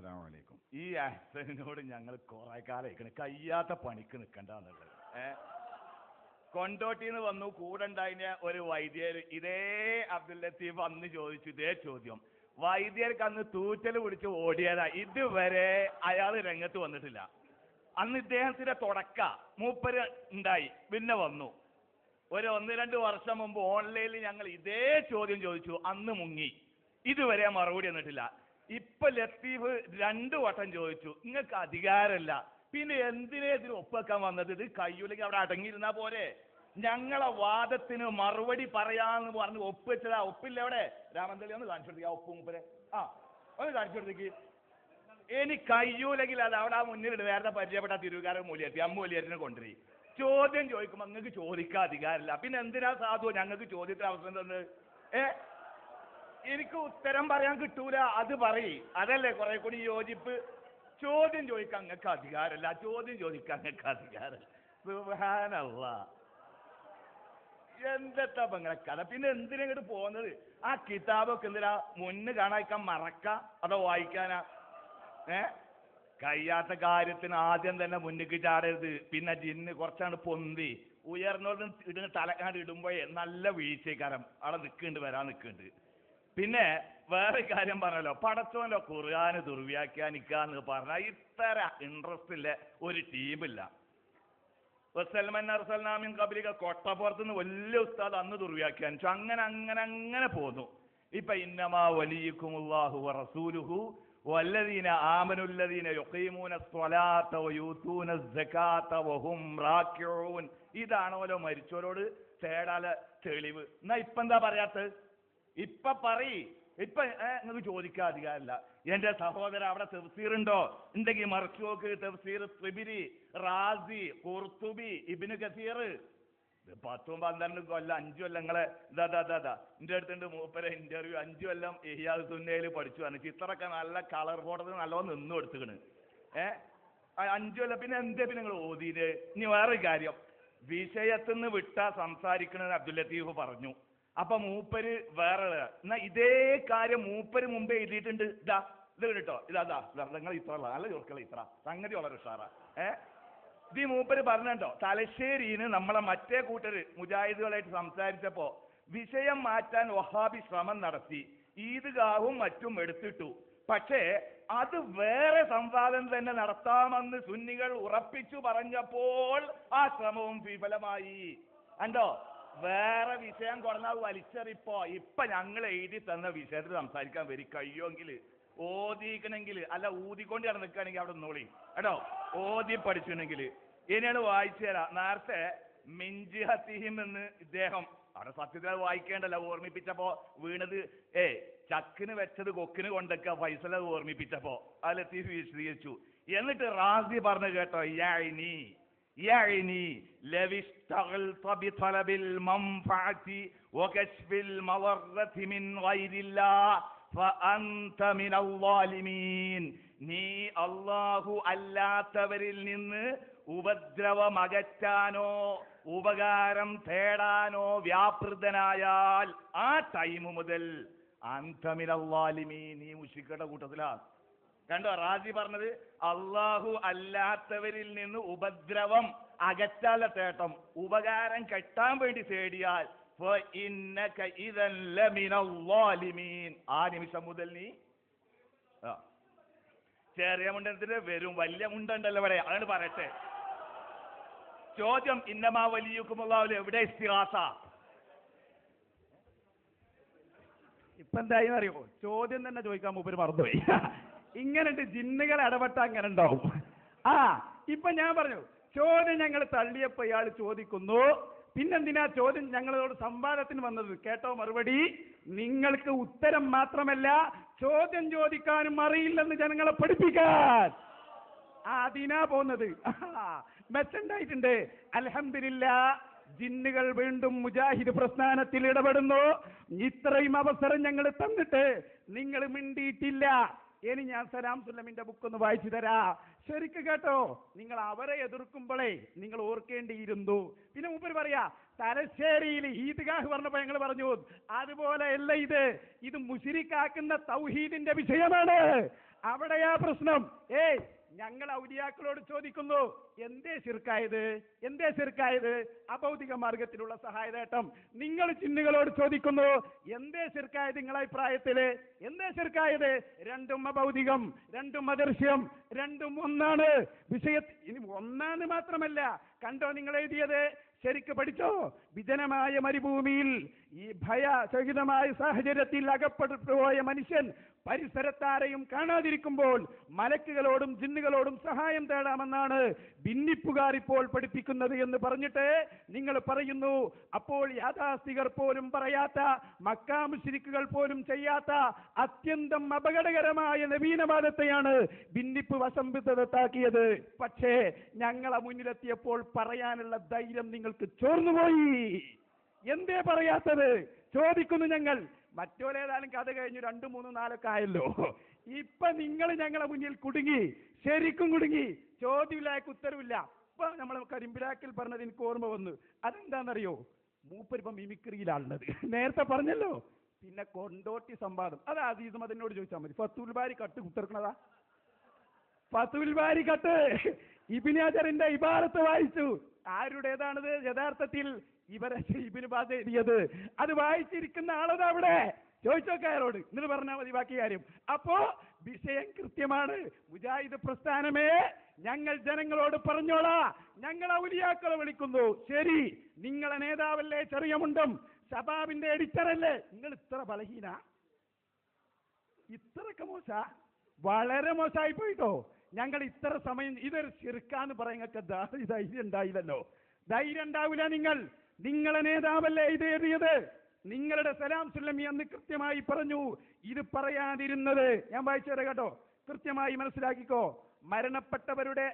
അസ്സലാമു അലൈക്കും. ഈ അഹ്സനോട് ഞങ്ങൾ കുറെ കാലം കയ്യാത്ത പണിക്ക് നിൽക്കണ്ടെന്നുള്ളത്. കൊണ്ടോട്ടിന്ന് വന്നു, കൂടെ ഉണ്ടായിന് ഒരു വൈദ്യർ ഇതേ അബ്ദുൽ ലത്തീഫ് അന്ന് ചോദിച്ചു ഇതേ ചോദ്യം. വൈദ്യർക്ക് അന്ന് തൂറ്റൽ പിടിച്ച് ഓടിയതാ, ഇതുവരെ അയാൾ രംഗത്ത് വന്നിട്ടില്ല. അന്ന് ഇദ്ദേഹത്തിന്റെ തുടക്ക മൂപ്പര് ഉണ്ടായി, പിന്നെ വന്നു. ഒരു 1-2 വർഷം മുമ്പ് ഓൺലൈനിൽ ഞങ്ങൾ ഇതേ ചോദ്യം ചോദിച്ചു, അന്ന് മുങ്ങി, ഇതുവരെ മറുപടി വന്നിട്ടില്ല. ഇപ്പൊ ലത്തീഫ് 2 വട്ടം ചോദിച്ചു, നിങ്ങൾക്ക് അധികാരമല്ല, പിന്നെ എന്തിനെ ഇതിന് ഒപ്പുവെക്കാൻ വന്നത്? ഇത് കയ്യൂലേക്ക് അവിടെ അടങ്ങിയിരുന്നാ പോരെ? ഞങ്ങളെ വാദത്തിന് മറുപടി പറയാന്ന് പറഞ്ഞ് ഒപ്പുവെച്ചതാ. ഒപ്പില്ല അവിടെ. രാമന്തലി ഒന്ന് കാണിച്ചു കൊടുക്കുക, ഒപ്പ് മൂപ്പരെ. ഒന്ന് കാണിച്ചു കൊടുത്തേക്ക്. ഇനി കയ്യൂലെങ്കിൽ അത് അവിടെ മുന്നിലിട്ട് നേരത്തെ പരിചയപ്പെട്ട തിരുവുകാരൻ മൂലിയെത്തി അമ്മൂലിയറ്റിനെ കൊണ്ടുവരും. ചോദ്യം ചോദിക്കുമ്പോ നിങ്ങൾക്ക് ചോദിക്കാൻ അധികാരമില്ല, പിന്നെ എന്തിനാ സാധു ഞങ്ങൾക്ക് ചോദ്യത്തിന് അവസരം തന്നത്? എനിക്ക് ഉത്തരം പറയാൻ കിട്ടൂല, അത് പറയും. അതല്ലേ കുറെ കൂടി യോജിപ്പ്. ചോദ്യം ചോദിക്കാൻ നിങ്ങൾക്ക് അധികാരമല്ല, ചോദ്യം ചോദിക്കാൻ നിങ്ങൾക്ക് അധികാരമല്ല. സുബ്ഹാനല്ലാഹ്, എന്തെത്താ നിങ്ങളെ കഥ? പിന്നെ എന്തിനാ ഇങ്ങോട്ട് പോകുന്നത്? ആ കിതാബൊക്കെ എന്തിനാ മുന്ന് കാണാൻ മറക്ക, അതോ വായിക്കാനാ? കഴിയാത്ത കാര്യത്തിന് ആദ്യം തന്നെ മുന്നിക്ക് ചാടരുത്. പിന്നെ ജിന്ന് കുറച്ചാണ് പൊന്തി ഉയർന്നോട് ഇടുന്ന തലക്കാണ്ട് ഇടുമ്പോഴേ നല്ല വീഴ്ചക്കാരം അവിടെ നിൽക്കുന്നുണ്ട്, വരാൻ നിൽക്കുന്നുണ്ട്. പിന്നെ വേറെ കാര്യം പറഞ്ഞല്ലോ, പടച്ചോന്റെ ഖുർആന് ദുർവ്യാഖ്യാനിക്കാന്ന് പറഞ്ഞാൽ ഇത്ര ഇൻട്രസ്റ്റ് ഇല്ല ഒരു ടീമില്ല. വസൽമൻ അർസൽനാമിൻ ഖബ്ലിക കൊട്ടപ്പുറത്തുനിന്ന് വലിയ ഉസ്താദ് അന്ന് ദുർവ്യാഖ്യാനിച്ചു. അങ്ങനെ അങ്ങനെ അങ്ങനെ പോന്നു. ഇപ്പൊ ഇന്നമാ വലിയുക്കുമുല്ലാഹു വറസൂലുഹു വല്ലദീന ആമനുല്ലദീന യുഖീമൂന സ്വലാത്ത വയൂതൂന സകാത്ത വഹും റാക്കിഊൻ. ഇതാണോലോ മരിച്ചവരോട് തേടാല തെളിവ്. എന്നാ ഇപ്പൊ എന്താ പറയാത്തത്? ഇപ്പൊ പറയ്. ഇപ്പൊ നിങ്ങൾക്ക് ചോദിക്കാൻ അധികാരമില്ല. എന്റെ സഹോദര, അവിടെ തഫ്സീർ ഉണ്ടോ? ഉണ്ടെങ്കിൽ മറിച്ചു നോക്ക്. തഫ്സീർ തിബിരി, റാസി, ഖുർത്തുബി, ഇബ്നു കസീർ. 10-12 കൊല്ലം 5 കൊല്ലം നിങ്ങളെ എന്റെ അടുത്തുണ്ട് മൂപ്പരെ ഇന്റർവ്യൂ. 5 കൊല്ലം ഇഹ്യാ സുന്നയിൽ പഠിച്ചു വന്നു. ചിത്രമൊക്കെ നല്ല കളർ ഫോട്ടോസ് നല്ലോണം നിന്നു എടുത്തുക്കണ്. 5 കൊല്ലം. പിന്നെ എന്തേ പിന്നെ നിങ്ങൾ ഓതിയത്? ഇനി വേറൊരു കാര്യം, വിഷയത്തിന്ന് വിട്ടാ സംസാരിക്കണമെന്ന് അബ്ദുൽ ലത്തീഫ് പറഞ്ഞു. അപ്പൊ മൂപ്പര് വേറെ എന്നാ ഇതേ കാര്യം മൂപ്പര് മുമ്പേ എഴുതിയിട്ടുണ്ട്. ഇത് കേട്ടോ, ഇതാ നിങ്ങൾ ഇത്ര നല്ല ചോർക്കള ഇത്ര സംഗതി വളരെ ഉഷാറാ. ഇത് മൂപ്പര് പറഞ്ഞോ, തലശ്ശേരിന്ന് നമ്മളെ മറ്റേ കൂട്ടര് മുജാഹിദുകളായിട്ട് സംസാരിച്ചപ്പോ വിഷയം മാറ്റാൻ വഹാബി ശ്രമം നടത്തി, ഈദ്ഗാഹും മറ്റും എടുത്തിട്ടു. പക്ഷേ അത് വേറെ സംവാദം തന്നെ നടത്താമെന്ന് സുന്നികൾ ഉറപ്പിച്ചു പറഞ്ഞപ്പോൾ ആ ശ്രമവും വിഫലമായി. കണ്ടോ, വേറെ വിഷയം കൊണ്ടാൽ വലിച്ചെറിപ്പോ. ഇപ്പൊ ഞങ്ങൾ എഴുതി തന്ന വിഷയത്തിൽ സംസാരിക്കാൻ വരി കഴിയുമെങ്കിൽ, ഓതിക്കണമെങ്കിൽ, അല്ല ഊതിക്കൊണ്ട് നിൽക്കുകയാണെങ്കിൽ അവിടെ നിന്നോളി കേട്ടോ. ഓതി പഠിച്ചിട്ടുണ്ടെങ്കിൽ ഇനിയാണ് വായിച്ചു തരാം. നേരത്തെ മിൻജിഹത്തിഹിം എന്ന് ഇദ്ദേഹം അവിടെ സത്യത്തിൽ വായിക്കേണ്ടല്ല, ഓർമ്മിപ്പിച്ചപ്പോ വീണത് ചക്കിന് വെച്ചത് കൊക്കിന് കൊണ്ടൊക്കെ ഫൈസൽ ഓർമ്മിപ്പിച്ചപ്പോ അത് ലത്തീഫ് വിശദീകരിച്ചു. എന്നിട്ട് റാസി പറഞ്ഞു കേട്ടോ, يعني لو اشتغلت بطلب المنفعة وكشف المضرة من غير الله فأنت من الظالمين. നീ അല്ലാഹു അല്ലാത്തവരിൽ നിന്ന് ഉപദ്രവം അകറ്റാനോ ഉപകാരം തേടാനോ വ്യാപൃതനായാൽ ആ ടൈം മുതൽ അൻത മിനൽ ളാലിമീൻ, നീ മുശ്രിക്കുകളുടെ കൂട്ടത്തിലാണ്. കണ്ടോ, റാസി പറഞ്ഞത് അല്ലാഹു അല്ലാത്തവരിൽ നിന്ന് ഉപദ്രവം അകറ്റാല തേട്ടം, ഉപകാരം കെട്ടാൻ വേണ്ടി തേടിയാൽ ആ നിമിഷം മുതൽ നീ ചെറിയ മുണ്ടത്തിന് വരും, വലിയ മുണ്ടുണ്ടല്ലോ ഇവിടെ. അതാണ് പറയട്ടെ. ചോദ്യം, ഇന്നമാ വലിയുക്കുമുള്ളാഹു എവിടെ ഇസ്തിഗാസ? ഇപ്പൊ എന്തായി അറിയോ? ചോദ്യം തന്നെ ചോദിക്കാൻ മൂപ്പര് മറന്നുപോയി. ഇങ്ങനെട്ട് ജിന്നുകൾ ഇടപെട്ട അങ്ങനെ ഉണ്ടാവും. ഇപ്പൊ ഞാൻ പറഞ്ഞു, ചോദ്യം ഞങ്ങൾ തള്ളിയപ്പോ ഇയാൾ ചോദിക്കുന്നു, പിന്നെന്തിനാ ചോദ്യം ഞങ്ങളോട് സംവാദത്തിന് വന്നത്? കേട്ടോ മറുപടി. നിങ്ങൾക്ക് ഉത്തരം മാത്രമല്ല ചോദ്യം ചോദിക്കാനും അറിയില്ലെന്ന് ജനങ്ങളെ പഠിപ്പിക്കാൻ അതിനാ പോകുന്നത്. മെച്ചുണ്ടായിട്ടുണ്ട്. അൽഹംദുലില്ലാഹ്, ജിന്നുകൾ വീണ്ടും മുജാഹിദ് പ്രസ്ഥാനത്തിൽ ഇടപെടുന്നു. ഇത്രയും അവസരം ഞങ്ങൾ തന്നിട്ട് നിങ്ങൾ മിണ്ടിയിട്ടില്ല. ഇനി ഞാൻ സലാം സുല്ലമിന്റെ ബുക്കൊന്ന് വായിച്ചു തരാ. ശരിക്ക് കേട്ടോ, നിങ്ങൾ അവരെ എതിർക്കുമ്പോഴേ നിങ്ങൾ ഓർക്കേണ്ടിയിരുന്നു. പിന്നെ മൂപ്പര് പറയാ തലശ്ശേരിയിൽ ഈദ്ഗാഹ് പറഞ്ഞപ്പോ ഞങ്ങൾ പറഞ്ഞു അതുപോലെയല്ല, ഇത് മുശ്രിക്കാക്കുന്ന തൗഹീദിന്റെ വിഷയമാണ്. അവിടെയാ പ്രശ്നം. ഞങ്ങൾ ഔലിയാക്കളോട് ചോദിക്കുന്നു, എന്തേ ശിർക്കായത്? അഭൗതിക മാർഗത്തിലുള്ള സഹായതേട്ടം. നിങ്ങൾ ജിന്നുകളോട് ചോദിക്കുന്നു, എന്തേ ശിർക്കായത്? നിങ്ങളുടെ അഭിപ്രായത്തില് എന്തേ ശിർക്കായത്? രണ്ടും അഭൗതികം, രണ്ടും അദൃശ്യം, രണ്ടും ഒന്നാണ്. ഇനി ഒന്നാണ് മാത്രമല്ല, കണ്ടോ നിങ്ങൾ എഴുതിയത്? ശരിക്ക് പഠിച്ചോ? വിജനമായ മരുഭൂമിയിൽ ഈ ഭയസഹിതമായ സാഹചര്യത്തിൽ അകപ്പെട്ടു പോയ മനുഷ്യൻ പരിസരത്താരെയും കാണാതിരിക്കുമ്പോൾ മലക്കുകളോടും ജിന്നുകളോടും സഹായം തേടാമെന്നാണ് ഭിന്നിപ്പുകാർ ഇപ്പോൾ പഠിപ്പിക്കുന്നത് എന്ന് പറഞ്ഞിട്ട് നിങ്ങൾ പറയുന്നു, അപ്പോൾ യാഥാസ്ഥികർ പോലും പറയാത്ത, മക്കാ മുശ്രിക്കുകൾ പോലും ചെയ്യാത്ത അത്യന്തം അപകടകരമായ നവീനവാദത്തെയാണ് ഭിന്നിപ്പ് വസംബിതത്താക്കിയത്. പക്ഷേ ഞങ്ങളെ മുന്നിലെത്തിയപ്പോൾ പറയാനുള്ള ധൈര്യം നിങ്ങൾക്ക് ചോർന്നുപോയി. എന്തേ പറയാത്തത് ചോദിക്കുന്നു ഞങ്ങൾ. മറ്റോലേതായാലും കഥ കഴിഞ്ഞു 2, 3, 4 ആയല്ലോ. ഇപ്പൊ നിങ്ങൾ ഞങ്ങളെ മുന്നിൽ കുടുങ്ങി, ശരിക്കും കുടുങ്ങി. ചോദ്യമില്ലായ്ക്ക് ഉത്തരവില്ല. ഇപ്പൊ നമ്മൾ കരിമ്പിലാക്കിൽ പറഞ്ഞത് എനിക്ക് ഓർമ്മ വന്നു. അതെന്താണെന്നറിയോ? മൂപ്പരിപ്പ മിമിക്രിയിലാണുള്ളത്. നേരത്തെ പറഞ്ഞല്ലോ. പിന്നെ കൊണ്ടോട്ടി സംവാദം, അത് അസീസ് മദനോട് ചോദിച്ചാൽ മതി. ഫത്തുൽ ബാരി കട്ട് കുത്തിറക്കണതാ. ഫത്തുൽ ബാരി കട്ട് ഇബ്നു ഹജറിന്റെ ഇബാറത്ത് വായിച്ചു. ആരുടേതാണത് യഥാർത്ഥത്തിൽ? ഇബ്നു ബാസ് എഴുതിയത്. അത് വായിച്ചിരിക്കുന്ന ആളതാ അവിടെ. ചോദിച്ചോക്കാരോട്, എന്നിട്ട് പറഞ്ഞാൽ മതി ബാക്കി കാര്യം. അപ്പോ വിഷയം കൃത്യമാണ്. മുജാഹിദ് പ്രസ്ഥാനമേ, ഞങ്ങൾ ജനങ്ങളോട് പറഞ്ഞോളാ, ഞങ്ങൾ ഔലിയാക്കളെ വിളിക്കുന്നു. ശരി, നിങ്ങളെ നേതാവല്ലേ ചെറിയ മുണ്ടം, ശബാബിന്റെ എഡിറ്ററല്ലേ? നിങ്ങൾ ഇത്ര ബലഹീന, ഇത്രയൊക്കെ മോശ, വളരെ മോശമായി പോയിട്ടോ. ഞങ്ങൾ ഇത്ര സമയം ഇതൊരു ശിർക്കാന്ന് പറയുന്നൊക്കെ ധൈര്യം ഉണ്ടായില്ലല്ലോ. ധൈര്യം ഉണ്ടാവില്ല. നിങ്ങളെ നേതാവല്ലേ ഇത് എഴുതിയത്? നിങ്ങളുടെ സലാം സുല്ലമി അന്ന് കൃത്യമായി പറഞ്ഞു. ഇത് പറയാതിരുന്നത് ഞാൻ വായിച്ചു തരാം കേട്ടോ, കൃത്യമായി മനസ്സിലാക്കിക്കോ. മരണപ്പെട്ടവരുടെ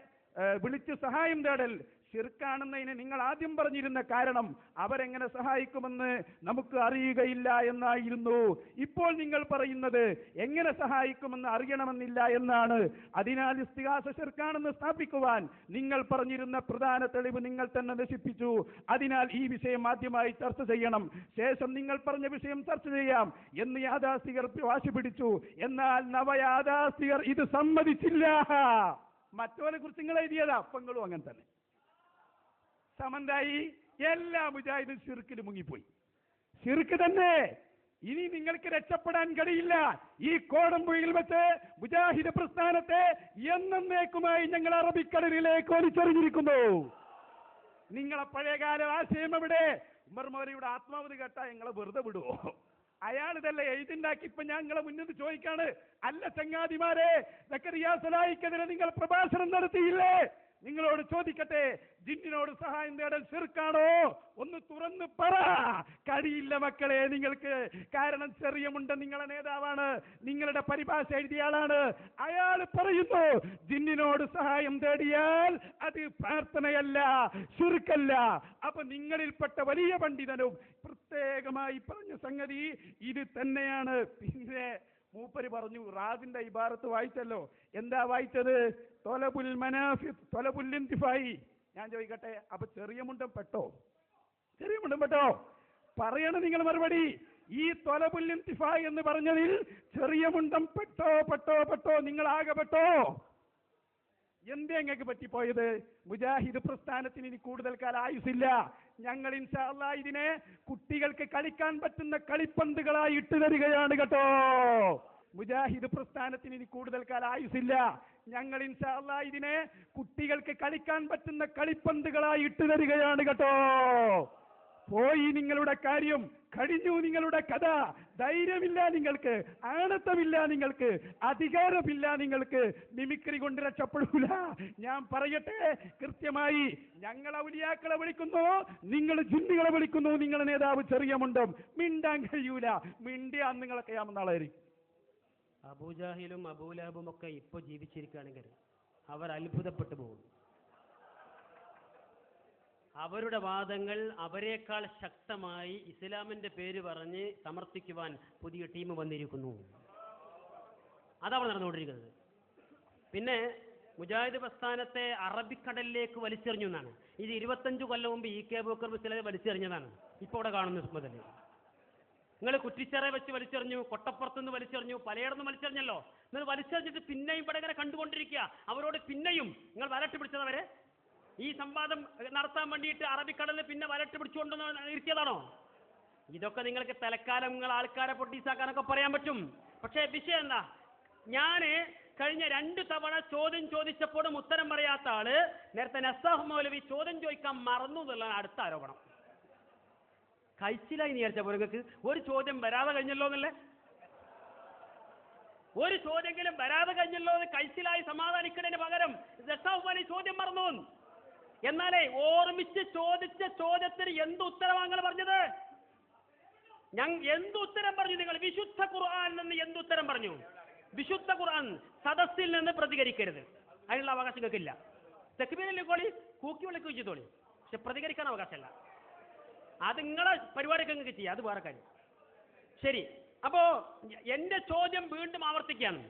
വിളിച്ചു സഹായം തേടൽ ശിർക്കാണെന്നതിന് നിങ്ങൾ ആദ്യം പറഞ്ഞിരുന്ന കാരണം അവരെങ്ങനെ സഹായിക്കുമെന്ന് നമുക്ക് അറിയുകയില്ല എന്നായിരുന്നു. ഇപ്പോൾ നിങ്ങൾ പറയുന്നത് എങ്ങനെ സഹായിക്കുമെന്ന് അറിയണമെന്നില്ല എന്നാണ്. അതിനാൽ ഇസ്തിഗാസ ശിർക്കാണെന്ന് സ്ഥാപിക്കുവാൻ നിങ്ങൾ പറഞ്ഞിരുന്ന പ്രധാന തെളിവ് നിങ്ങൾ തന്നെ നശിപ്പിച്ചു. അതിനാൽ ഈ വിഷയം ആദ്യമായി ചർച്ച ചെയ്യണം, ശേഷം നിങ്ങൾ പറഞ്ഞ വിഷയം ചർച്ച ചെയ്യാം എന്ന് യാഥാസ്ഥികർ വാശി പിടിച്ചു. എന്നാൽ നവയാഥാസ്ഥികർ ഇത് സമ്മതിച്ചില്ല. മറ്റവരെ കുറിച്ച് നിങ്ങൾ എഴുതിയതാ, അപ്പങ്ങളും അങ്ങനെ തന്നെ. സമന്തായി എല്ലാ മുജാഹിദും ശിർക്കിൽ മുങ്ങിപ്പോയി. ശിർക്ക് തന്നെ. ഇനി നിങ്ങൾക്ക് രക്ഷപ്പെടാൻ കഴിയില്ല. ഈ കോടമ്പുഴയിൽ വെച്ച് മുജാഹിദ് പ്രസ്ഥാനത്തെ എന്നേക്കുമായി ഞങ്ങൾ അറബിക്കടലിലേക്ക് വലിച്ചെറിഞ്ഞിരിക്കുന്നു. നിങ്ങളെ പഴയകാല ആശയം എവിടെ? ഉമർ മൗലവിയുടെ ആത്മാവത് കേട്ടാ ഞങ്ങളെ വെറുതെ വിടുവോ? അയാൾ ഇതല്ല എഴുതിണ്ടാക്കി. ഇപ്പൊ ഞങ്ങളെ മുന്നിൽ ചോദിക്കാണ്, അല്ല ചങ്ങാതിമാരെ, സക്കറിയ സലായിക്കെതിരെ നിങ്ങൾ പ്രഭാഷണം നടത്തിയില്ലേ? നിങ്ങളോട് ചോദിക്കട്ടെ, ജിന്നിനോട് സഹായം തേടൽ ശിർക്കാണോ? ഒന്ന് തുറന്ന് പറ. കഴിയില്ല മക്കളെ നിങ്ങൾക്ക്. കാരണം ചെറിയ മുണ്ട നിങ്ങളെ നേതാവാണ്, നിങ്ങളുടെ പരിഭാഷ എഴുതിയ ആളാണ്. അയാൾ പറയുന്നു, ജിന്നിനോട് സഹായം തേടിയാൽ അത് പ്രാർത്ഥനയല്ല, ശിർക്കല്ല. അപ്പൊ നിങ്ങളിൽപ്പെട്ട വലിയ പണ്ഡിതനും പ്രത്യേകമായി പറഞ്ഞ സംഗതി ഇത് തന്നെയാണ്. പിന്നെ മൂപ്പര് പറഞ്ഞു, റാദിന്റെ ഇബാറത്ത് വായിച്ചല്ലോ. എന്താ വായിച്ചത്? തൊലബുൽ മനാഫി തൊലബുൽ ഇന്തിഫായി. ഞാൻ ചോദിക്കട്ടെ, അപ്പൊ ചെറിയ മുണ്ടം പെട്ടോ? ചെറിയ മുണ്ടം പെട്ടോ? പറയണം നിങ്ങൾ മറുപടി. ഈ തൊലബുൽ ഇന്തിഫായി എന്ന് പറഞ്ഞതിൽ ചെറിയ മുണ്ടം പെട്ടോ? നിങ്ങൾ ആകെ പെട്ടോ? എന്തേ നിങ്ങൾക്ക് പറ്റിപ്പോയത്? മുജാഹിദ് പ്രസ്ഥാനത്തിന് ഇനി കൂടുതൽ കാലം ആയുസില്ല. ഞങ്ങൾ ഇൻഷാ അല്ലാഹ് ഇതിനെ കുട്ടികൾക്ക് കളിക്കാൻ പറ്റുന്ന കളിപ്പന്തുകളായി ഇട്ടു തരികയാണ് കേട്ടോ. മുജാഹിദ് പ്രസ്ഥാനത്തിന് ഇനി കൂടുതൽ കാലം ആയുസില്ല. ഞങ്ങൾ ഇൻഷാ അല്ലാഹ് ഇതിനെ കുട്ടികൾക്ക് കളിക്കാൻ പറ്റുന്ന കളിപ്പന്തുകളായി ഇട്ടു തരികയാണ് കേട്ടോ. പോയി നിങ്ങളുടെ കാര്യം കഴിഞ്ഞു. നിങ്ങളുടെ കഥ. ധൈര്യമില്ല നിങ്ങൾക്ക്, ആണത്തമില്ല നിങ്ങൾക്ക്, അധികാരമില്ല നിങ്ങൾക്ക്. മിമിക്രി കൊണ്ട് രക്ഷപ്പെടൂല. ഞാൻ പറയട്ടെ കൃത്യമായി, ഞങ്ങൾ ഔലിയാക്കളെ വിളിക്കുന്നു, നിങ്ങൾ ജിന്നുകളെ വിളിക്കുന്നു. നിങ്ങളുടെ നേതാവ് ചെറിയ മുണ്ടം. മിണ്ടാൻ കഴിയൂല. മിണ്ടിയാ നിങ്ങളൊക്കെ ആമെന്നാളായിരിക്കും. അബൂജാഹിലും അബൂലഹബും ഒക്കെ ഇപ്പൊ ജീവിച്ചിരിക്കുകയാണെങ്കിൽ അവർ അത്ഭുതപ്പെട്ടു പോകും. അവരുടെ വാദങ്ങൾ അവരെക്കാൾ ശക്തമായി ഇസ്ലാമിന്റെ പേര് പറഞ്ഞ് സമർത്ഥിക്കുവാൻ പുതിയ ടീം വന്നിരിക്കുന്നു. അതവിടെ നടന്നുകൊണ്ടിരിക്കുന്നത്. പിന്നെ മുജാഹിദ് പ്രസ്ഥാനത്തെ അറബിക്കടലിലേക്ക് വലിച്ചെറിഞ്ഞു എന്നാണ്. ഇത് 25 കൊല്ലം മുമ്പ് ഇ കെ അബൂബക്കർ മുസ്ലിയാർ വലിച്ചെറിഞ്ഞതാണ്. ഇപ്പോൾ അവിടെ കാണുന്ന മുതൽ നിങ്ങൾ കുറ്റിച്ചെറ വെച്ച് വലിച്ചെറിഞ്ഞു, കൊട്ടപ്പുറത്തുനിന്ന് വലിച്ചെറിഞ്ഞു, പലയിടത്തും വലിച്ചെറിഞ്ഞല്ലോ. നിങ്ങൾ വലിച്ചെറിഞ്ഞിട്ട് പിന്നെയും ഇവിടെ ഇങ്ങനെ കണ്ടുകൊണ്ടിരിക്കുക. അവരോട് പിന്നെയും നിങ്ങൾ വലട്ട് പിടിച്ചതവരെ ഈ സംവാദം നടത്താൻ വേണ്ടിയിട്ട് അറബിക്കടലിൽ പിന്നെ വലട്ട് പിടിച്ചുകൊണ്ടെന്ന് ഇരുത്തിയതാണോ? ഇതൊക്കെ നിങ്ങൾക്ക് തലക്കാലം നിങ്ങൾ ആൾക്കാരെ പൊട്ടീസാക്കാനൊക്കെ പറയാൻ പറ്റും. പക്ഷേ വിഷയം എന്താ? ഞാൻ കഴിഞ്ഞ 2 തവണ ചോദ്യം ചോദിച്ചപ്പോഴും ഉത്തരം പറയാത്ത ആള് നേരത്തെ നസാഹ് മൗലവി ചോദ്യം ചോദിക്കാൻ മറന്നു എന്നുള്ളതാണ് അടുത്ത ആരോപണം. കഴിച്ചില്ലായി വിചാരിച്ച പോലങ്ങൾക്ക് ഒരു ചോദ്യം വരാതെ കഴിഞ്ഞല്ലോ എന്നല്ലേ? ഒരു ചോദ്യമെങ്കിലും വരാതെ കഴിഞ്ഞല്ലോ എന്ന് കഴിച്ചിലായി സമാധാനിക്കുന്നതിന് പകരം നസാഹ് മൗലവി ചോദ്യം മറന്നു. എന്നാലേ ഓർമ്മിച്ച് ചോദിച്ച ചോദ്യത്തിന് എന്ത് ഉത്തരവാങ്ങൾ പറഞ്ഞത്? എന്തുത്തരം പറഞ്ഞു? നിങ്ങൾ വിശുദ്ധ ഖുർആനിൽ നിന്ന് എന്തുത്തരം പറഞ്ഞു? വിശുദ്ധ ഖുർആൻ സദസ്സിൽ നിന്ന് പ്രതികരിക്കരുത്, അതിനുള്ള അവകാശം നിങ്ങൾക്കില്ല. തെക്കുബീരിക്കോളി കൂക്കി വിളിക്കുകയും ചെയ്തോളി, പക്ഷെ പ്രതികരിക്കാൻ അവകാശമല്ല. അത് നിങ്ങളെ പരിപാടിയൊക്കെ നിങ്ങൾക്ക് ചെയ്യാം, അത് വേറെ കാര്യം. ശരി, അപ്പോ എന്റെ ചോദ്യം വീണ്ടും ആവർത്തിക്കുകയാണ്.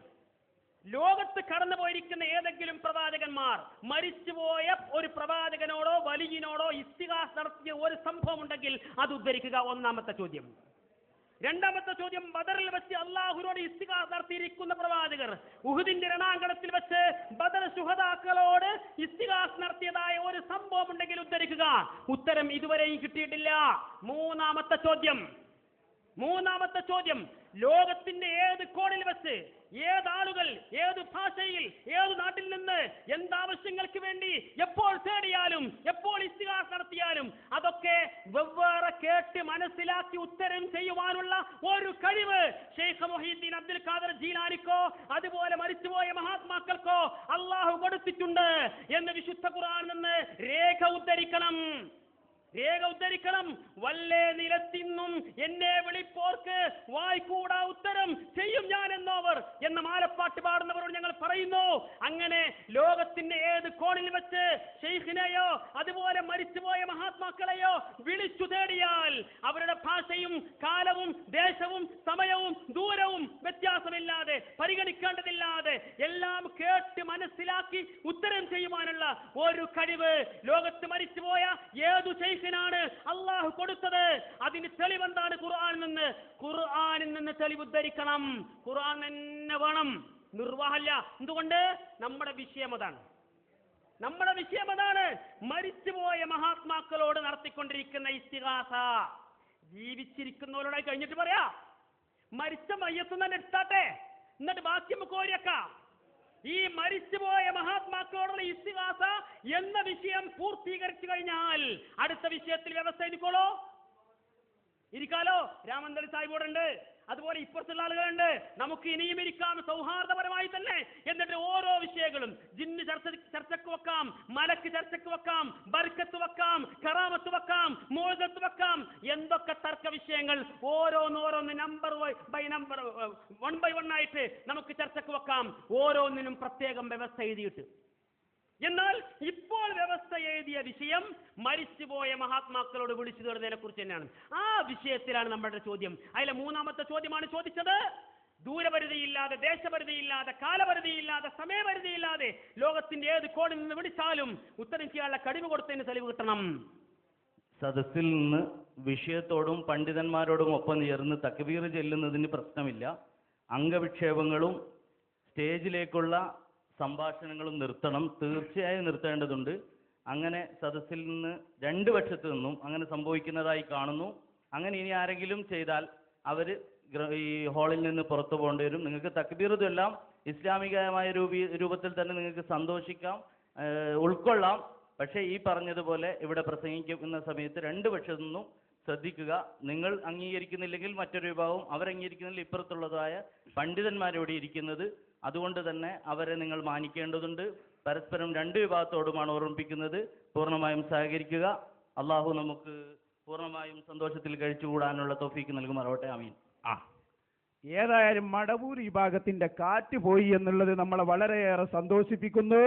ലോകത്ത് കടന്നു പോയിരിക്കുന്ന ഏതെങ്കിലും പ്രവാചകന്മാർ മരിച്ചുപോയ ഒരു പ്രവാചകനോടോ വലിയനോടോ ഇസ്തിഗാസ് നടത്തിയ ഒരു സംഭവം ഉണ്ടെങ്കിൽ അത് ഉദ്ധരിക്കുക. ഒന്നാമത്തെ ചോദ്യം. രണ്ടാമത്തെ ചോദ്യം, ബദറിൽ വെച്ച് അള്ളാഹുവിനോട് ഇസ്തിഗാസ് നടത്തിയിരിക്കുന്ന പ്രവാചകർ ഉഹുദിന്റെ രണാങ്കണത്തിൽ വെച്ച് ബദർ ശുഹദാക്കളോട് ഇസ്തിഗാസ് നടത്തിയതായ ഒരു സംഭവം ഉണ്ടെങ്കിൽ ഉദ്ധരിക്കുക. ഉത്തരം ഇതുവരെയും കിട്ടിയിട്ടില്ല. മൂന്നാമത്തെ ചോദ്യം, ലോകത്തിന്റെ ഏത് കോണിൽ വെച്ച് ഏതാളുകൾ ഏത് ഭാഷയിൽ ഏത് നാട്ടിൽ നിന്ന് എന്താവശ്യങ്ങൾക്ക് വേണ്ടി എപ്പോൾ തേടിയാലും എപ്പോൾ ഇസ്തിഗാസ് നടത്തിയാലും അതൊക്കെ വെവ്വേറെ കേട്ട് മനസ്സിലാക്കി ഉത്തരം ചെയ്യുവാനുള്ള ഒരു കഴിവ് ഷെയ്ഖ് മുഹീദ്ദീൻ അബ്ദുൽ ഖാദർ ജീലാനിക്കോ അതുപോലെ മരിച്ചുപോയ മഹാത്മാക്കൾക്കോ അള്ളാഹു കൊടുത്തിട്ടുണ്ട് എന്ന് വിശുദ്ധ ഖുർആനിൽ നിന്ന് രേഖ ഉദ്ധരിക്കണം. വല്ലേ നിലത്തിന്നും എന്നെ വിളിപ്പോർക്ക് വായ്കൂടാ ഉത്തരം ചെയ്യും ഞാൻ എന്നോവർ എന്ന മാലപ്പാട്ട് പാടുന്നവരോട് ഞങ്ങൾ പറയുന്നു. അങ്ങനെ ലോകത്തിന്റെ ഏത് കോണിൽ വെച്ച് ഷെയ്ഖിനെയോ അതുപോലെ മരിച്ചുപോയ മഹാത്മാക്കളെയോ വിളിച്ചു തേടിയാൽ അവരുടെ ഭാഷയും കാലവും ദേശവും സമയവും ദൂരവും വ്യത്യാസമില്ലാതെ പരിഗണിക്കേണ്ടതില്ലാതെ എല്ലാം കേട്ട് മനസ്സിലാക്കി ഉത്തരം ചെയ്യുവാനുള്ള ഒരു കഴിവ് ലോകത്ത് മരിച്ചുപോയ ഏതു ാണ് അള്ളാഹു കൊടുത്തത്. അതിന് തെളിവെന്താണ്? ഖുർആനിൽ നിന്ന് തെളിവ് ഉദ്ധരിക്കണം. ഖുർആൻ തന്നെ വേണം, നിർവാഹമില്ല. എന്തുകൊണ്ട്? നമ്മുടെ വിഷയം അതാണ്. മരിച്ചുപോയ മഹാത്മാക്കളോട് നടത്തിക്കൊണ്ടിരിക്കുന്ന ഇസ്തിഗാസ ജീവിച്ചിരിക്കുന്നവരോടായി കഴിഞ്ഞിട്ട് പറയാ, മരിച്ച മയ്യത്ത് തന്നെ എടുത്താട്ടെ, എന്നിട്ട് ബാക്കി നമുക്ക് ഓരിയേക്കാം. ഈ മരിച്ചുപോയ മഹാത്മാക്കളോടുള്ള ഇസ്തിഗാസ എന്ന വിഷയം പൂർത്തീകരിച്ചു കഴിഞ്ഞാൽ അടുത്ത വിഷയത്തിൽ വ്യവസ്ഥ ഇരിക്കാലോ. രാമന്തളി സാഹിബോടുണ്ട്, അതുപോലെ ഇപ്പുറത്തുള്ള ആളുകളുണ്ട്. നമുക്ക് ഇനിയും ഇരിക്കാം സൗഹാർദ്ദപരമായി തന്നെ. എന്നിട്ട് ഓരോ വിഷയങ്ങളും ജിന്ന് ചർച്ചക്ക് വെക്കാം, മലക്ക് ചർച്ചക്ക് വെക്കാം, ബർക്കത്ത് വെക്കാം, കറാമത്ത് വെക്കാം, മോചത്ത് വെക്കാം. എന്തൊക്കെ തർക്ക വിഷയങ്ങൾ ഓരോന്നോരോന്ന് നമ്പർ ബൈ നമ്പർ 1 by 1 ആയിട്ട് നമുക്ക് ചർച്ചക്ക് വെക്കാം. ഓരോന്നിനും പ്രത്യേകം വ്യവസ്ഥ എഴുതിയിട്ട്. എന്നാൽ ഇപ്പോൾ വ്യവസ്ഥ എഴുതിയ വിഷയം മരിച്ചുപോയ മഹാത്മാക്കളോട് വിളിച്ചു തേടുന്നതിനെ കുറിച്ച് തന്നെയാണ്. ആ വിഷയത്തിലാണ് നമ്മുടെ ചോദ്യം. അതിലെ മൂന്നാമത്തെ ചോദ്യമാണ് ചോദിച്ചത്. ദൂരപരിധിയില്ലാതെ, ദേശപരിധിയില്ലാതെ, കാലപരിധിയില്ലാതെ, സമയപരിധിയില്ലാതെ ലോകത്തിന്റെ ഏത് കോണിൽ നിന്ന് വിളിച്ചാലും ഉത്തരം ചെയ്യാനുള്ള കഴിവ് കൊടുത്തതിന് തെളിവ് കിട്ടണം. സദസ്സിൽ നിന്ന് വിഷയത്തോടും പണ്ഡിതന്മാരോടും ഒപ്പം ചേർന്ന് തക്ബീർ ചെല്ലുന്നതിന് പ്രശ്നമില്ല. അംഗവിക്ഷേപങ്ങളും സ്റ്റേജിലേക്കുള്ള സംഭാഷണങ്ങളും നിർത്തണം, തീർച്ചയായും നിർത്തേണ്ടതുണ്ട്. അങ്ങനെ സദസ്സിൽ നിന്ന് 2 പക്ഷത്തു നിന്നും അങ്ങനെ സംഭവിക്കുന്നതായി കാണുന്നു. അങ്ങനെ ഇനി ആരെങ്കിലും ചെയ്താൽ അവർ ഈ ഹാളിൽ നിന്ന് പുറത്തു പോകേണ്ടി വരും. നിങ്ങൾക്ക് തക്ബീർ ചൊല്ലാം, ഇസ്ലാമികമായ രൂപത്തിൽ തന്നെ നിങ്ങൾക്ക് സന്തോഷിക്കാം, ഉൾക്കൊള്ളാം. പക്ഷേ ഈ പറഞ്ഞതുപോലെ ഇവിടെ പ്രസംഗിക്കുന്ന സമയത്ത് 2 പക്ഷത്തു നിന്നും ശ്രദ്ധിക്കുക. നിങ്ങൾ അംഗീകരിക്കുന്നില്ലെങ്കിൽ മറ്റൊരു വിഭാഗം, അവരംഗീകരിക്കുന്നില്ല ഇപ്പുറത്തുള്ളതായ പണ്ഡിതന്മാരോട് ഇരിക്കുന്നത്. അതുകൊണ്ട് തന്നെ അവരെ നിങ്ങൾ മാനിക്കേണ്ടതുണ്ട്. പരസ്പരം 2 വിഭാഗത്തോടുമാണ് ഓർമ്മിപ്പിക്കുന്നത്. പൂർണ്ണമായും സഹകരിക്കുക. അള്ളാഹു നമുക്ക് പൂർണ്ണമായും സന്തോഷത്തിൽ കഴിച്ചുകൂടാനുള്ള തൗഫീക്ക് നൽകുമാറാവട്ടെ. ആമീൻ. ഏതായാലും മടവൂർ വിഭാഗത്തിന്റെ കാറ്റ് പോയി എന്നുള്ളത് നമ്മളെ വളരെയേറെ സന്തോഷിപ്പിക്കുന്നു.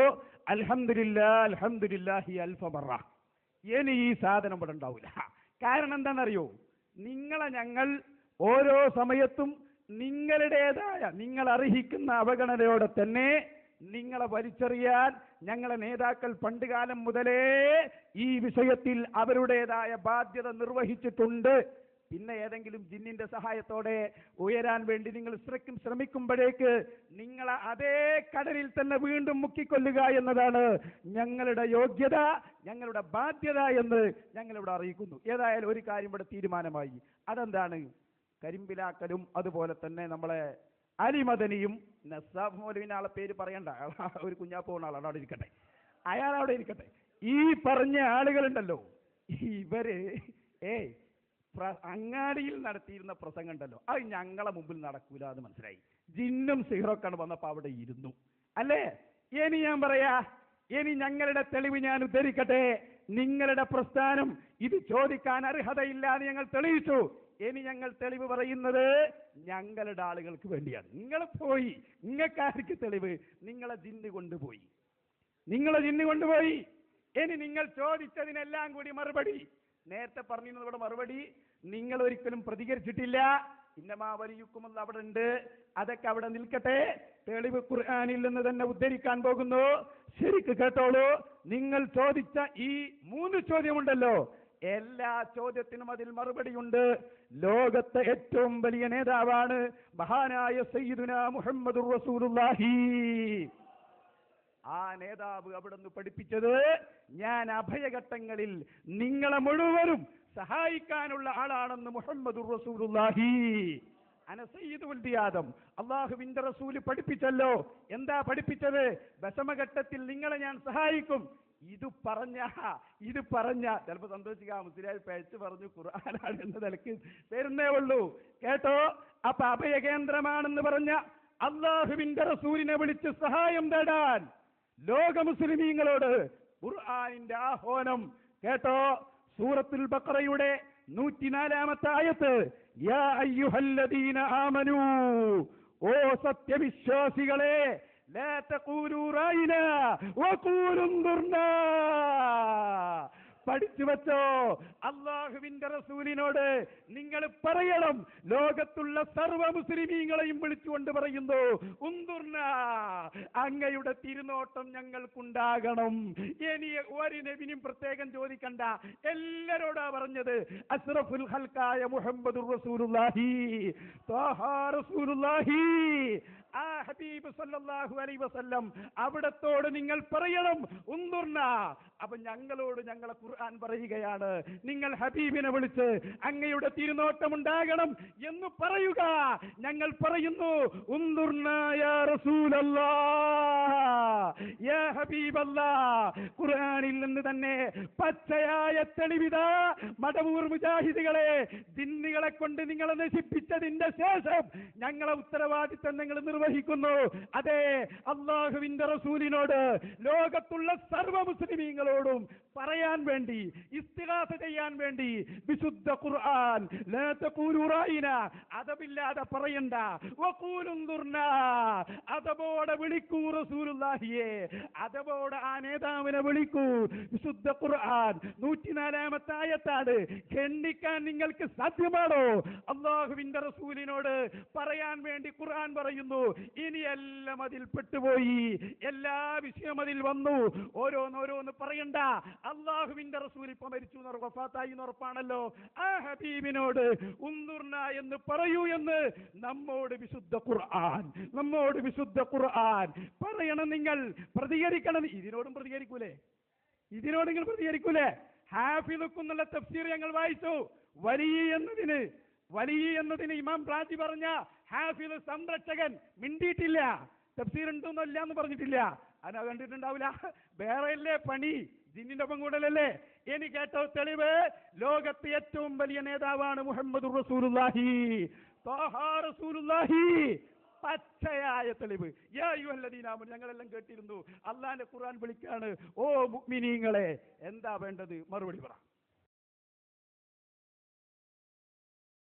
അൽഹംദുലില്ലാഹി അൽഫ മറ. ഇനി ഈ സാധനം ഇവിടെ ഉണ്ടാവില്ല. കാരണം എന്താണെന്നറിയോ? നിങ്ങളെ ഞങ്ങൾ ഓരോ സമയത്തും നിങ്ങളുടേതായ നിങ്ങൾ അർഹിക്കുന്ന അവഗണനയോടെ തന്നെ നിങ്ങളെ വലിച്ചെറിയാൻ ഞങ്ങളെ നേതാക്കൾ പണ്ടുകാലം മുതലേ ഈ വിഷയത്തിൽ അവരുടേതായ ബാധ്യത നിർവഹിച്ചിട്ടുണ്ട്. പിന്നെ ഏതെങ്കിലും ജിന്നിന്റെ സഹായത്തോടെ ഉയരാൻ വേണ്ടി നിങ്ങൾ ശ്രമിക്കുമ്പോഴേക്ക് നിങ്ങളെ അതേ കടലിൽ തന്നെ വീണ്ടും മുക്കിക്കൊല്ലുക എന്നതാണ് ഞങ്ങളുടെ യോഗ്യത, ഞങ്ങളുടെ ബാധ്യത എന്ന് ഞങ്ങളിവിടെ അറിയിക്കുന്നു. ഏതായാലും ഒരു കാര്യം ഇവിടെ തീരുമാനമായി. അതെന്താണ്? കരിമ്പിലാക്കലും അതുപോലെ തന്നെ നമ്മളെ അലിമദനിയും നസാഫ് മൗലവിന്റെ ആളെ പേര് പറയണ്ട, ഒരു കുഞ്ഞാപ്പ് പോകുന്ന ആളാണ്, അവിടെ ഇരിക്കട്ടെ, അയാൾ അവിടെ ഇരിക്കട്ടെ. ഈ പറഞ്ഞ ആളുകളുണ്ടല്ലോ, ഇവര് അങ്ങാടിയിൽ നടത്തിയിരുന്ന പ്രസംഗം ഉണ്ടല്ലോ, അത് ഞങ്ങളെ മുമ്പിൽ നടക്കൂല എന്ന് മനസ്സിലായി. ജിന്നും സിഹറൊക്കെ വന്നപ്പോ അവിടെ ഇരുന്നു അല്ലേ? ഇനി ഞാൻ പറയാ, ഇനി ഞങ്ങളുടെ തെളിവ് ഞാൻ ഉദ്ധരിക്കട്ടെ. നിങ്ങളുടെ പ്രസ്ഥാനം ഇത് ചോദിക്കാൻ അർഹതയില്ല എന്ന് ഞങ്ങൾ തെളിയിച്ചു. ഇനി ഞങ്ങൾ തെളിവ് പറയുന്നത് ഞങ്ങളുടെ ആളുകൾക്ക് വേണ്ടിയാണ്. നിങ്ങൾ പോയി, നിങ്ങൾക്കാർക്ക് തെളിവ്? നിങ്ങളെ ജിന്ന് കൊണ്ടുപോയി. ഇനി നിങ്ങൾ ചോദിച്ചതിനെല്ലാം കൂടി മറുപടി നേരത്തെ പറഞ്ഞിരുന്നവിടെ മറുപടി നിങ്ങൾ ഒരിക്കലും പ്രതികരിച്ചിട്ടില്ല. ഇന്നമാ വലിയുക്കുമെന്ന് അവിടെ ഉണ്ട്, അതൊക്കെ അവിടെ നിൽക്കട്ടെ. തെളിവ് ഖുർആനിൽ നിന്ന് തന്നെ ഉദ്ധരിക്കാൻ പോകുന്നു. ശരിക്ക് കേട്ടോളൂ. നിങ്ങൾ ചോദിച്ച ഈ 3 ചോദ്യമുണ്ടല്ലോ, എല്ലാ ചോദ്യത്തിനും അതിൽ മറുപടിയുണ്ട്. ലോകത്തെ ഏറ്റവും വലിയ നേതാവാണ് മഹാനായ സയ്യിദുനാ മുഹമ്മദുർ റസൂലുള്ളാഹി. ആ നേതാവ് അവിടുന്ന് പഠിപ്പിച്ചത്, ഞാൻ അഭയഘട്ടങ്ങളിൽ നിങ്ങളെ മുഴുവനും സഹായിക്കാനുള്ള ആളാണെന്ന് മുഹമ്മദുർ റസൂലുള്ളാഹി. അന സയ്യിദു വൽദി ആദം. അല്ലാഹുവിന്റെ റസൂല് പഠിപ്പിച്ചല്ലോ. എന്താ പഠിപ്പിച്ചത്? വിഷമഘട്ടത്തിൽ നിങ്ങളെ ഞാൻ സഹായിക്കും. ഇത് പറഞ്ഞ ചിലപ്പോ സന്തോഷിക്കാം, മുസ്ലിയാർ പേച്ച് പറഞ്ഞു ഖുർആനാണ് എന്ന നിലയ്ക്ക് തരുന്നേ ഉള്ളൂ. കേട്ടോ? അപ്പൊ അഭയകേന്ദ്രമാണെന്ന് പറഞ്ഞ അല്ലാഹുവിന്റെ റസൂലിനെ വിളിച്ച് സഹായം തേടാൻ ലോക മുസ്ലിമീങ്ങളോട് ഖുർആനിന്റെ ആഹ്വാനം കേട്ടോ? സൂറത്തുൽ ബഖറയുടെ 104-ാമത്തെ ആയത്ത്, യാ അയ്യുഹല്ലദീന ആമനൂ, ഓ സത്യവിശ്വാസികളെ, ലാ തഖൂലൂ റഅയ്നാ വഖൂലൂ ഉൻദുർനാ. പഠിച്ചു വച്ചോ, അള്ളാഹുവിന്റെ റസൂലിനോട് നിങ്ങൾ പറയണം, ലോകത്തുള്ള സർവ മുസ്ലിമീങ്ങളെയും വിളിച്ചുകൊണ്ട് പറയുന്നു, ഉൻദുർന, അങ്ങയുടെ തിരുനോട്ടം ഞങ്ങൾക്കുണ്ടാകണം. ഇനി ഒരു നബിനും പ്രത്യേകം ചോദിക്കണ്ട, എല്ലാരോടാ പറഞ്ഞത്. അസ്റഫുൽ ഖൽഖായ മുഹമ്മദുർ റസൂലുള്ളാഹി, ത്വാഹ റസൂലുള്ളാഹി, ആ ഹബീബ് സല്ലല്ലാഹു അലൈഹി വസല്ലം അവിടത്തോട് നിങ്ങൾ പറയണം ഉൻദുർന. അപ്പൊ ഞങ്ങളോട് ഞങ്ങളെ ഖുർആൻ പറയുകയാണ്, നിങ്ങൾ ഹബീബിനെ വിളിച്ച് അങ്ങയുടെ തിരുനോട്ടം ഉണ്ടാകണം എന്ന് പറയുക. ഞങ്ങൾ പറയുന്നു, ഉൻദുർന യാ റസൂലല്ലാഹ്, യാ ഹബീബല്ലാഹ്. ഖുർആനിൽ നിന്ന് തന്നെ പച്ചയായ തെളിവിതാ. മടവൂർ മുജാഹിദുകളെ, ജിന്നുകളെ കൊണ്ട് നിങ്ങളെ നശിപ്പിച്ചതിന്റെ ശേഷം ഞങ്ങളെ ഉത്തരവാദിത്തം നിങ്ങൾ നിർവഹിക്കുന്നു. അതെ, അള്ളാഹുവിന്റെ റസൂലിനോട് ലോകത്തുള്ള സർവ്വ മുസ്ലിമീങ്ങളോടും പറയാൻ വേണ്ടി, ഇസ്തിഗാസ ചെയ്യാൻ വേണ്ടി വിശുദ്ധ ഖുർആൻ, ലാ തഖൂലൂ റഅയ്നാ, അതബില്ലാതെ പറയണ്ട, വഖൂലൂ ഉൻദുർനാ, അതബോടെ വിളിക്കൂ റസൂലുള്ളാഹിയെ, അതബോടെ ആ നേതാവിനെ വിളിക്കൂ. വിശുദ്ധ ഖുർആൻ 104-ാമത്തെ ആയത്താണ്. ഖണ്ഡിക്കാൻ നിങ്ങൾക്ക് സാധ്യമാണോ? അള്ളാഹുവിന്റെ റസൂലിനോട് പറയാൻ വേണ്ടി ഖുർആൻ പറയുന്നു. ഇനി എല്ലാം അതിൽ പെട്ടുപോയി, എല്ലാ വിഷയം അതിൽ വന്നു. ഓരോന്നോരോന്ന് പറയണ്ട. അള്ളാഹുവിന്റെ റസൂൽ ഇപ്പൊ മരിച്ചു വഫാത്തായി ഉറപ്പാണല്ലോ. ആ ഹബീബിനോട് ഉൻദുർന എന്ന് പറയൂ എന്ന് നമ്മോട് വിശുദ്ധ ഖുർആൻ പറയണം. നിങ്ങൾ പ്രതികരിക്കണം. ഇതിനോടും പ്രതികരിക്കൂലേ? നിങ്ങൾ പ്രതികരിക്കൂലേ? ഹാഫിളുക്കുന്നുള്ള തഫ്സീർ ഞങ്ങൾ വായിച്ചു. വലിയ എന്നതിന് ഇമാം റാജി പറഞ്ഞ ഹാഫിള് സംരക്ഷകൻ മിണ്ടിയിട്ടില്ല. തഫ്സീർ ഉണ്ടോന്നല്ല എന്ന് പറഞ്ഞിട്ടില്ല. അതിനെ കണ്ടിട്ടുണ്ടാവില്ല. വേറെയല്ലേ പണി, ജിന്നിന്റെ ഒപ്പം കൂടലല്ലേ? ഇനി കേട്ടോ തെളിവ്, ലോകത്തെ ഏറ്റവും വലിയ നേതാവാണ് മുഹമ്മദുർ റസൂലുള്ളാഹി, ത്വാഹ റസൂലുള്ളാഹി. പച്ചയായ തെളിവ്. യാ അയ്യുഹല്ലദീന ആമനൂ, ഞങ്ങളെല്ലാം കേട്ടിരുന്നു. അള്ളാന്റെ ഖുർആൻ വിളിക്കാണ്, ഓ മുഅ്മിനീങ്ങളെ. എന്താ വേണ്ടത്? മറുപടി പറ.